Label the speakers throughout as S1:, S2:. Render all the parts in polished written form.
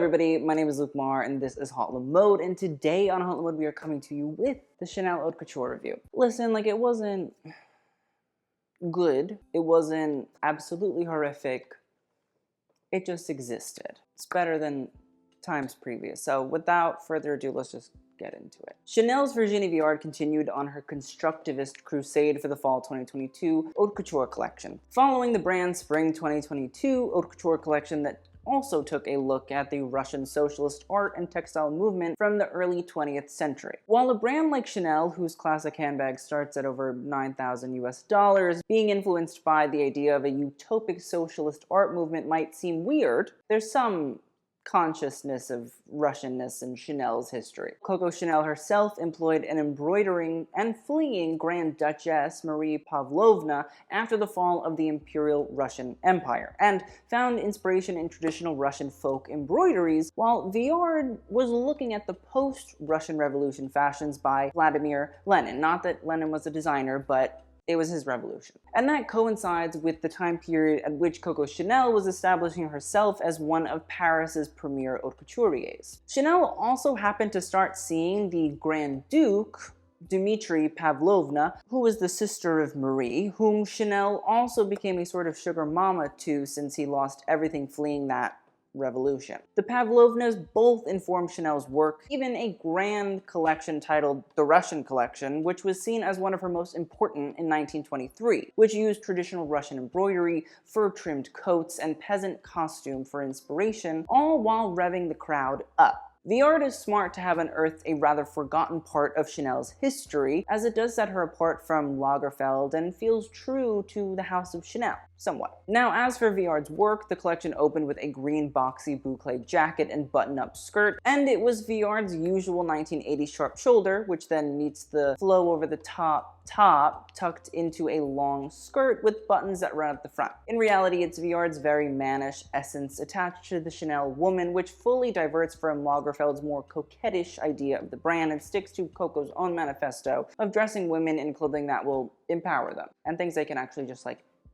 S1: everybody, my name is Luke Marr and this is Haute Mode, and today on Haute Mode we are coming to you with the Chanel Haute Couture review. Listen, it wasn't good, it wasn't absolutely horrific, it just existed. It's better than times previous, so without further ado, let's just get into it. Chanel's Virginie Viard continued on her Constructivist crusade for the fall 2022 Haute Couture collection, following the brand's spring 2022 Haute Couture collection that also took a look at the Russian socialist art and textile movement from the early 20th century. While a brand like Chanel, whose classic handbag starts at over $9,000, being influenced by the idea of a utopic socialist art movement might seem weird, there's some consciousness of Russianness in Chanel's history. Coco Chanel herself employed an embroidering and fleeing Grand Duchess Marie Pavlovna after the fall of the Imperial Russian Empire, and found inspiration in traditional Russian folk embroideries, while Viard was looking at the post-Russian Revolution fashions by Vladimir Lenin. Not that Lenin was a designer, but it was his revolution. And that coincides with the time period at which Coco Chanel was establishing herself as one of Paris's premier haute couturiers. Chanel also happened to start seeing the Grand Duke, Dmitri Pavlovna, who was the sister of Marie, whom Chanel also became a sort of sugar mama to since he lost everything fleeing that revolution. The Pavlovnas both informed Chanel's work, even a grand collection titled The Russian Collection, which was seen as one of her most important in 1923, which used traditional Russian embroidery, fur-trimmed coats, and peasant costume for inspiration, all while revving the crowd up. Viard is smart to have unearthed a rather forgotten part of Chanel's history, as it does set her apart from Lagerfeld and feels true to the House of Chanel, somewhat. Now, as for Viard's work, the collection opened with a green boxy boucle jacket and button-up skirt, and it was Viard's usual 1980s sharp shoulder, which then meets the flow over the top tucked into a long skirt with buttons that run up the front. In reality, it's Viard's very mannish essence attached to the Chanel woman, which fully diverts from Lagerfeld's more coquettish idea of the brand and sticks to Coco's own manifesto of dressing women in clothing that will empower them, and things they can actually just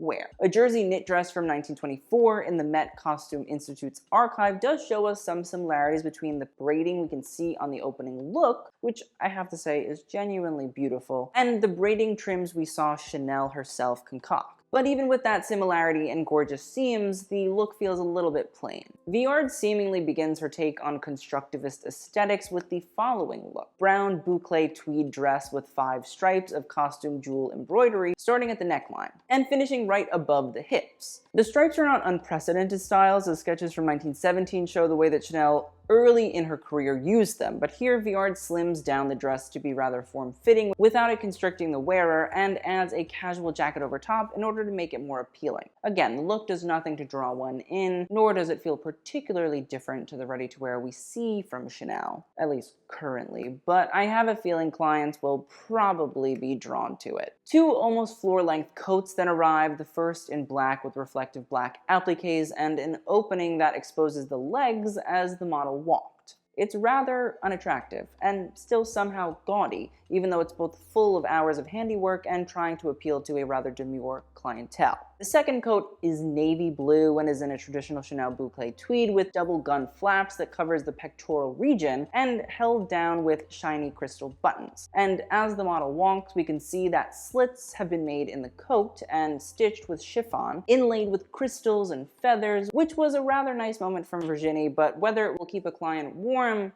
S1: wear. A jersey knit dress from 1924 in the Met Costume Institute's archive does show us some similarities between the braiding we can see on the opening look, which I have to say is genuinely beautiful, and the braiding trims we saw Chanel herself concoct. But even with that similarity and gorgeous seams, the look feels a little bit plain. Viard seemingly begins her take on constructivist aesthetics with the following look. Brown boucle tweed dress with 5 stripes of costume jewel embroidery starting at the neckline, and finishing right above the hips. The stripes are not unprecedented styles, as sketches from 1917 show the way that Chanel early in her career used them, but here Viard slims down the dress to be rather form-fitting without it constricting the wearer, and adds a casual jacket over top in order to make it more appealing. Again, the look does nothing to draw one in, nor does it feel particularly different to the ready-to-wear we see from Chanel, at least currently, but I have a feeling clients will probably be drawn to it. 2 almost floor-length coats then arrive, the first in black with reflective black appliques and an opening that exposes the legs as the model walked. It's rather unattractive, and still somehow gaudy, even though it's both full of hours of handiwork and trying to appeal to a rather demure clientele. The second coat is navy blue and is in a traditional Chanel boucle tweed with double gun flaps that covers the pectoral region and held down with shiny crystal buttons. And as the model walks, we can see that slits have been made in the coat and stitched with chiffon, inlaid with crystals and feathers, which was a rather nice moment from Virginie, but whether it will keep a client warm,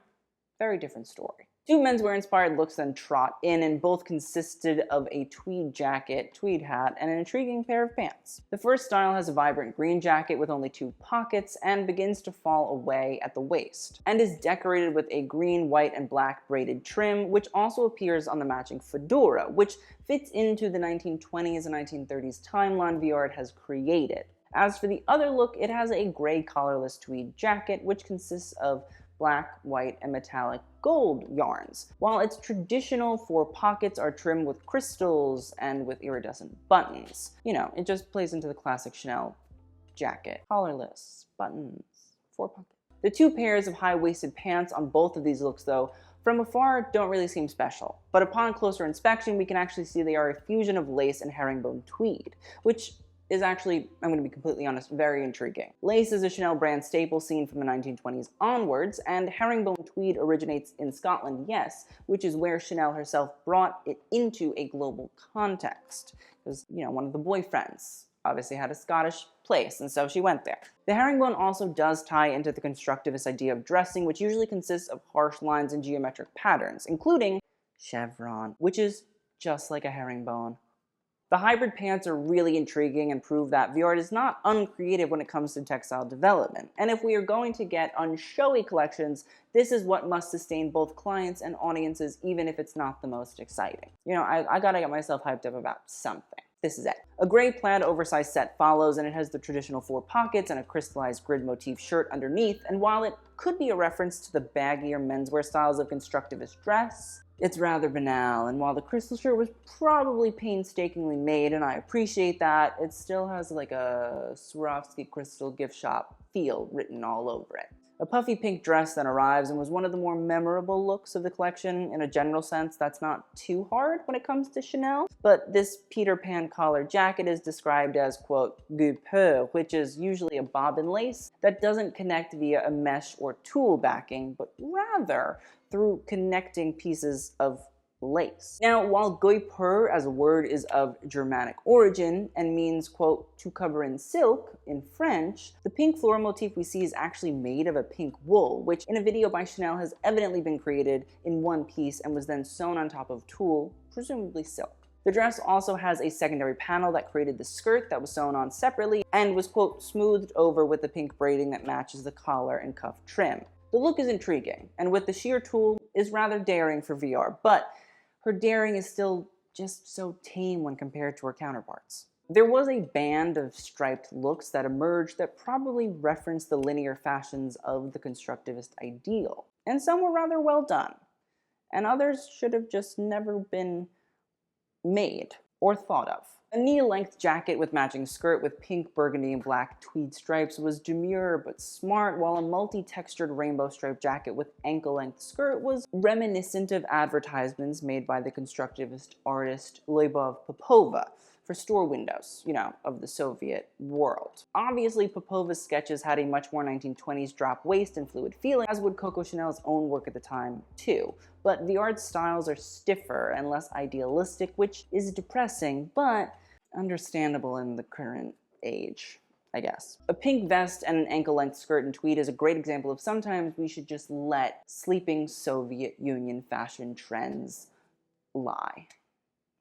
S1: very different story. 2 menswear-inspired looks then trot in, and both consisted of a tweed jacket, tweed hat, and an intriguing pair of pants. The first style has a vibrant green jacket with only 2 pockets and begins to fall away at the waist, and is decorated with a green, white, and black braided trim, which also appears on the matching fedora, which fits into the 1920s and 1930s timeline Viard has created. As for the other look, it has a gray collarless tweed jacket, which consists of black, white, and metallic gold yarns, while its traditional 4 pockets are trimmed with crystals and with iridescent buttons. You know, it just plays into the classic Chanel jacket. Collarless, buttons, 4 pockets. The 2 pairs of high-waisted pants on both of these looks, though, from afar don't really seem special, but upon closer inspection we can actually see they are a fusion of lace and herringbone tweed, which is actually, I'm going to be completely honest, very intriguing. Lace is a Chanel brand staple seen from the 1920s onwards, and herringbone tweed originates in Scotland, yes, which is where Chanel herself brought it into a global context. Because, you know, one of the boyfriends obviously had a Scottish place, and so she went there. The herringbone also does tie into the constructivist idea of dressing, which usually consists of harsh lines and geometric patterns, including chevron, which is just like a herringbone. The hybrid pants are really intriguing and prove that Viard is not uncreative when it comes to textile development. And if we are going to get unshowy collections, this is what must sustain both clients and audiences, even if it's not the most exciting. You know, I gotta get myself hyped up about something. This is it. A gray plaid oversized set follows, and it has the traditional 4 pockets and a crystallized grid motif shirt underneath, and while it could be a reference to the baggier menswear styles of constructivist dress, it's rather banal, and while the crystal shirt was probably painstakingly made, and I appreciate that, it still has like a Swarovski crystal gift shop feel written all over it. A puffy pink dress then arrives and was one of the more memorable looks of the collection. In a general sense, that's not too hard when it comes to Chanel, but this Peter Pan collar jacket is described as, quote, guipeux, which is usually a bobbin lace that doesn't connect via a mesh or tulle backing, but rather through connecting pieces of lace. Now, while guipeux as a word is of Germanic origin and means, quote, to cover in silk in French, the pink floral motif we see is actually made of a pink wool, which in a video by Chanel has evidently been created in one piece and was then sewn on top of tulle, presumably silk. The dress also has a secondary panel that created the skirt that was sewn on separately and was, quote, smoothed over with the pink braiding that matches the collar and cuff trim. The look is intriguing, and with the sheer tulle is rather daring for Viard, but her daring is still just so tame when compared to her counterparts. There was a band of striped looks that emerged that probably referenced the linear fashions of the constructivist ideal, and some were rather well done, and others should have just never been made or thought of. A knee-length jacket with matching skirt with pink, burgundy, and black tweed stripes was demure but smart, while a multi-textured rainbow striped jacket with ankle-length skirt was reminiscent of advertisements made by the constructivist artist Lyubov Popova for store windows, you know, of the Soviet world. Obviously, Popova's sketches had a much more 1920s drop waist and fluid feeling, as would Coco Chanel's own work at the time, too. But Viard's styles are stiffer and less idealistic, which is depressing, but understandable in the current age, I guess. A pink vest and an ankle-length skirt and tweed is a great example of sometimes we should just let sleeping Soviet Union fashion trends lie.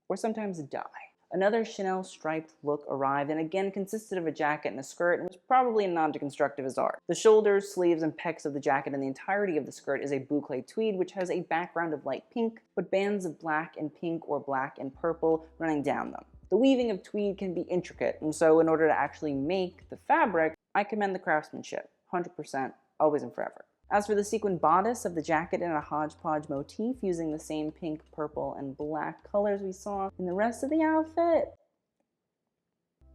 S1: Or sometimes die. Another Chanel striped look arrived and again consisted of a jacket and a skirt and was probably a nod to constructivist art. The shoulders, sleeves, and pecs of the jacket and the entirety of the skirt is a boucle tweed which has a background of light pink, but bands of black and pink or black and purple running down them. The weaving of tweed can be intricate, and so in order to actually make the fabric, I commend the craftsmanship, 100%, always and forever. As for the sequin bodice of the jacket in a hodgepodge motif using the same pink, purple, and black colors we saw in the rest of the outfit,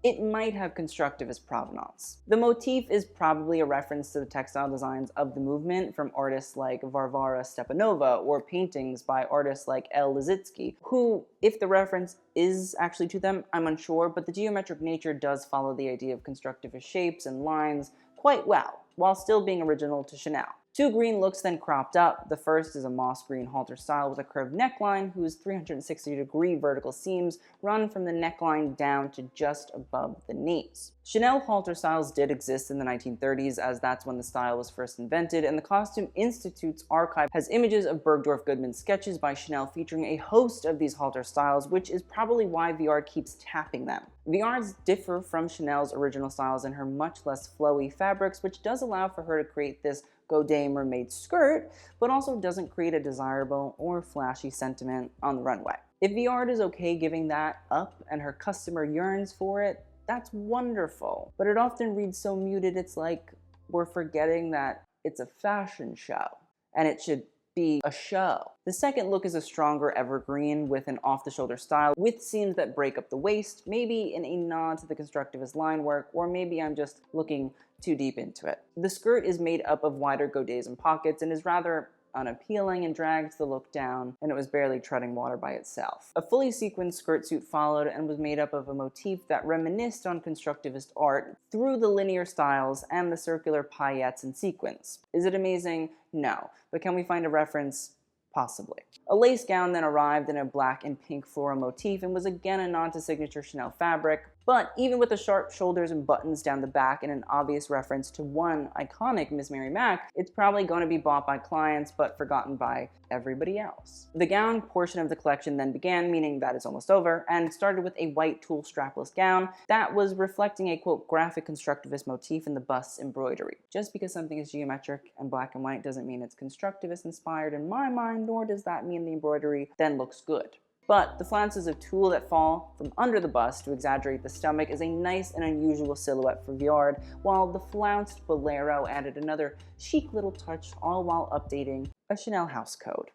S1: it might have constructivist provenance. The motif is probably a reference to the textile designs of the movement from artists like Varvara Stepanova or paintings by artists like L. Lissitzky, who, if the reference is actually to them, I'm unsure, but the geometric nature does follow the idea of constructivist shapes and lines quite well, while still being original to Chanel. 2 green looks then cropped up. The first is a moss green halter style with a curved neckline whose 360-degree vertical seams run from the neckline down to just above the knees. Chanel halter styles did exist in the 1930s, as that's when the style was first invented, and the Costume Institute's archive has images of Bergdorf Goodman's sketches by Chanel featuring a host of these halter styles, which is probably why Viard keeps tapping them. Viard's differ from Chanel's original styles in her much less flowy fabrics, which does allow for her to create this Godet mermaid skirt, but also doesn't create a desirable or flashy sentiment on the runway. If Viard is okay giving that up and her customer yearns for it, that's wonderful. But it often reads so muted, it's like we're forgetting that it's a fashion show, and it should be a show. The second look is a stronger evergreen with an off-the-shoulder style with seams that break up the waist, maybe in a nod to the constructivist line work, or maybe I'm just looking too deep into it. The skirt is made up of wider godets and pockets and is rather unappealing and dragged the look down, and it was barely treading water by itself. A fully sequined skirt suit followed and was made up of a motif that reminisced on Constructivist art through the linear styles and the circular paillettes and sequins. Is it amazing? No. But can we find a reference? Possibly. A lace gown then arrived in a black and pink floral motif and was again a nod to signature Chanel fabric, but even with the sharp shoulders and buttons down the back and an obvious reference to one iconic Miss Mary Mac, it's probably going to be bought by clients but forgotten by everybody else. The gown portion of the collection then began, meaning that is almost over, and started with a white tulle strapless gown that was reflecting a, quote, graphic constructivist motif in the bust's embroidery. Just because something is geometric and black and white doesn't mean it's constructivist inspired in my mind, nor does that mean the embroidery then looks good. But the flounces of tulle that fall from under the bust to exaggerate the stomach is a nice and unusual silhouette for Viard, while the flounced bolero added another chic little touch, all while updating a Chanel house code.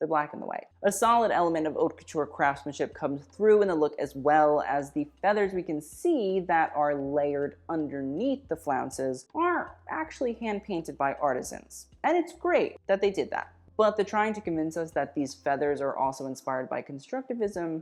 S1: The black and the white. A solid element of haute couture craftsmanship comes through in the look, as well as the feathers we can see that are layered underneath the flounces are actually hand-painted by artisans. And it's great that they did that. But the trying to convince us that these feathers are also inspired by Constructivism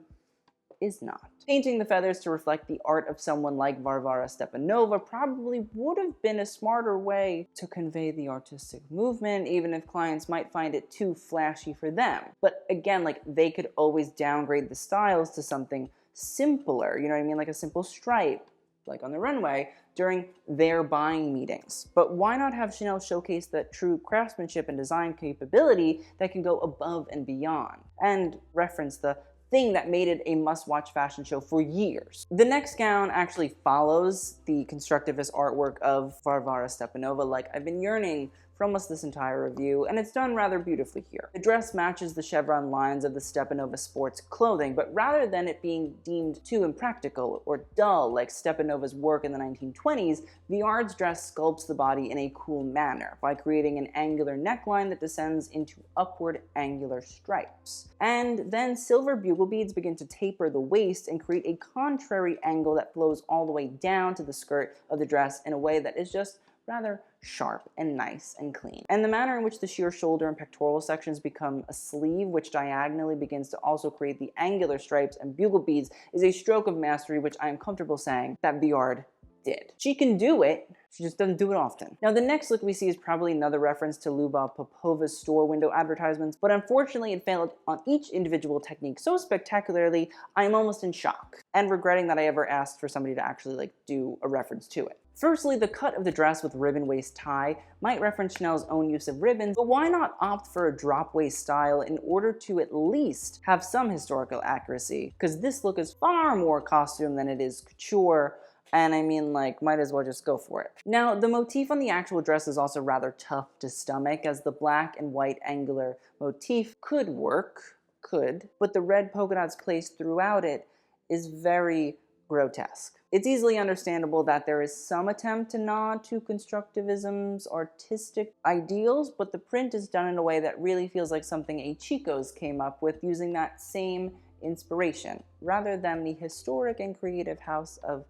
S1: is not. Painting the feathers to reflect the art of someone like Varvara Stepanova probably would have been a smarter way to convey the artistic movement, even if clients might find it too flashy for them. But again, like, they could always downgrade the styles to something simpler, you know what I mean? Like a simple stripe, like on the runway, during their buying meetings. But why not have Chanel showcase that true craftsmanship and design capability that can go above and beyond, and reference the thing that made it a must-watch fashion show for years? The next gown actually follows the constructivist artwork of Varvara Stepanova, like I've been yearning for almost this entire review, and it's done rather beautifully here. The dress matches the chevron lines of the Stepanova sports clothing, but rather than it being deemed too impractical or dull like Stepanova's work in the 1920s, Viard's dress sculpts the body in a cool manner by creating an angular neckline that descends into upward angular stripes. And then silver bugle beads begin to taper the waist and create a contrary angle that flows all the way down to the skirt of the dress in a way that is just rather sharp and nice and clean. And the manner in which the sheer shoulder and pectoral sections become a sleeve, which diagonally begins to also create the angular stripes and bugle beads, is a stroke of mastery which I am comfortable saying that Viard did. She can do it, she just doesn't do it often. Now, the next look we see is probably another reference to Luba Popova's store window advertisements, but unfortunately it failed on each individual technique so spectacularly, I am almost in shock, and regretting that I ever asked for somebody to actually do a reference to it. Firstly, the cut of the dress with ribbon waist tie might reference Chanel's own use of ribbons, but why not opt for a drop waist style in order to at least have some historical accuracy? Because this look is far more costume than it is couture, and I mean, might as well just go for it. Now, the motif on the actual dress is also rather tough to stomach, as the black and white angular motif could work, but the red polka dots placed throughout it is very grotesque. It's easily understandable that there is some attempt to nod to Constructivism's artistic ideals, but the print is done in a way that really feels like something a Chico's came up with using that same inspiration, rather than the historic and creative house of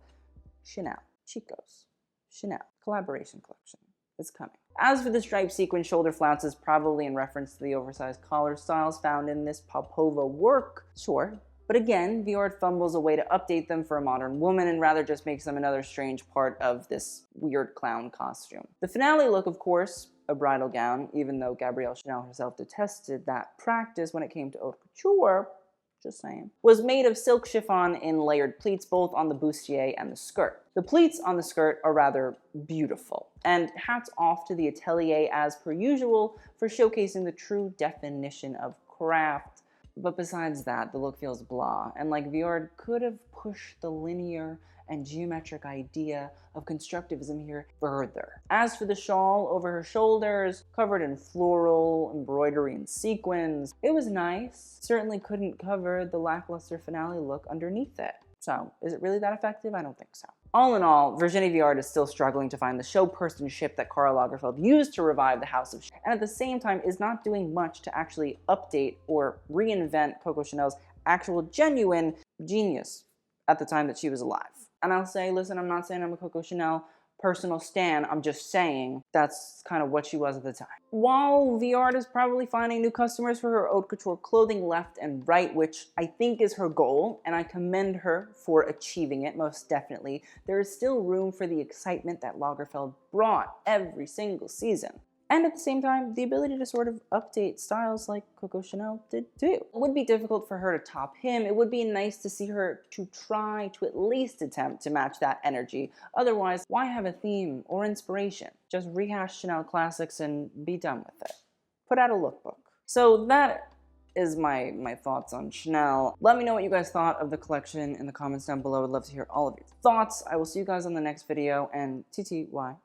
S1: Chanel. Chico's. Chanel. Collaboration collection. It's coming. As for the striped sequin shoulder flounces, probably in reference to the oversized collar styles found in this Popova work, sure. But again, Viard fumbles a way to update them for a modern woman and rather just makes them another strange part of this weird clown costume. The finale look, of course, a bridal gown, even though Gabrielle Chanel herself detested that practice when it came to haute couture, just saying, was made of silk chiffon in layered pleats both on the bustier and the skirt. The pleats on the skirt are rather beautiful, and hats off to the atelier as per usual for showcasing the true definition of craft. But besides that, the look feels blah, and Viard could have pushed the linear and geometric idea of constructivism here further. As for the shawl over her shoulders, covered in floral, embroidery, and sequins, it was nice. Certainly couldn't cover the lackluster finale look underneath it. So, is it really that effective? I don't think so. All in all, Virginie Viard is still struggling to find the showpersonship that Karl Lagerfeld used to revive the House of Chanel, and at the same time is not doing much to actually update or reinvent Coco Chanel's actual genuine genius at the time that she was alive. And I'll say, listen, I'm not saying I'm a Coco Chanel personal stan. I'm just saying that's kind of what she was at the time. While Viard is probably finding new customers for her haute couture clothing left and right, which I think is her goal, and I commend her for achieving it, most definitely, there is still room for the excitement that Lagerfeld brought every single season. And at the same time, the ability to sort of update styles like Coco Chanel did too. It would be difficult for her to top him. It would be nice to see her to try to at least attempt to match that energy. Otherwise, why have a theme or inspiration? Just rehash Chanel classics and be done with it. Put out a lookbook. So that is my thoughts on Chanel. Let me know what you guys thought of the collection in the comments down below. I'd love to hear all of your thoughts. I will see you guys on the next video, and TTYL.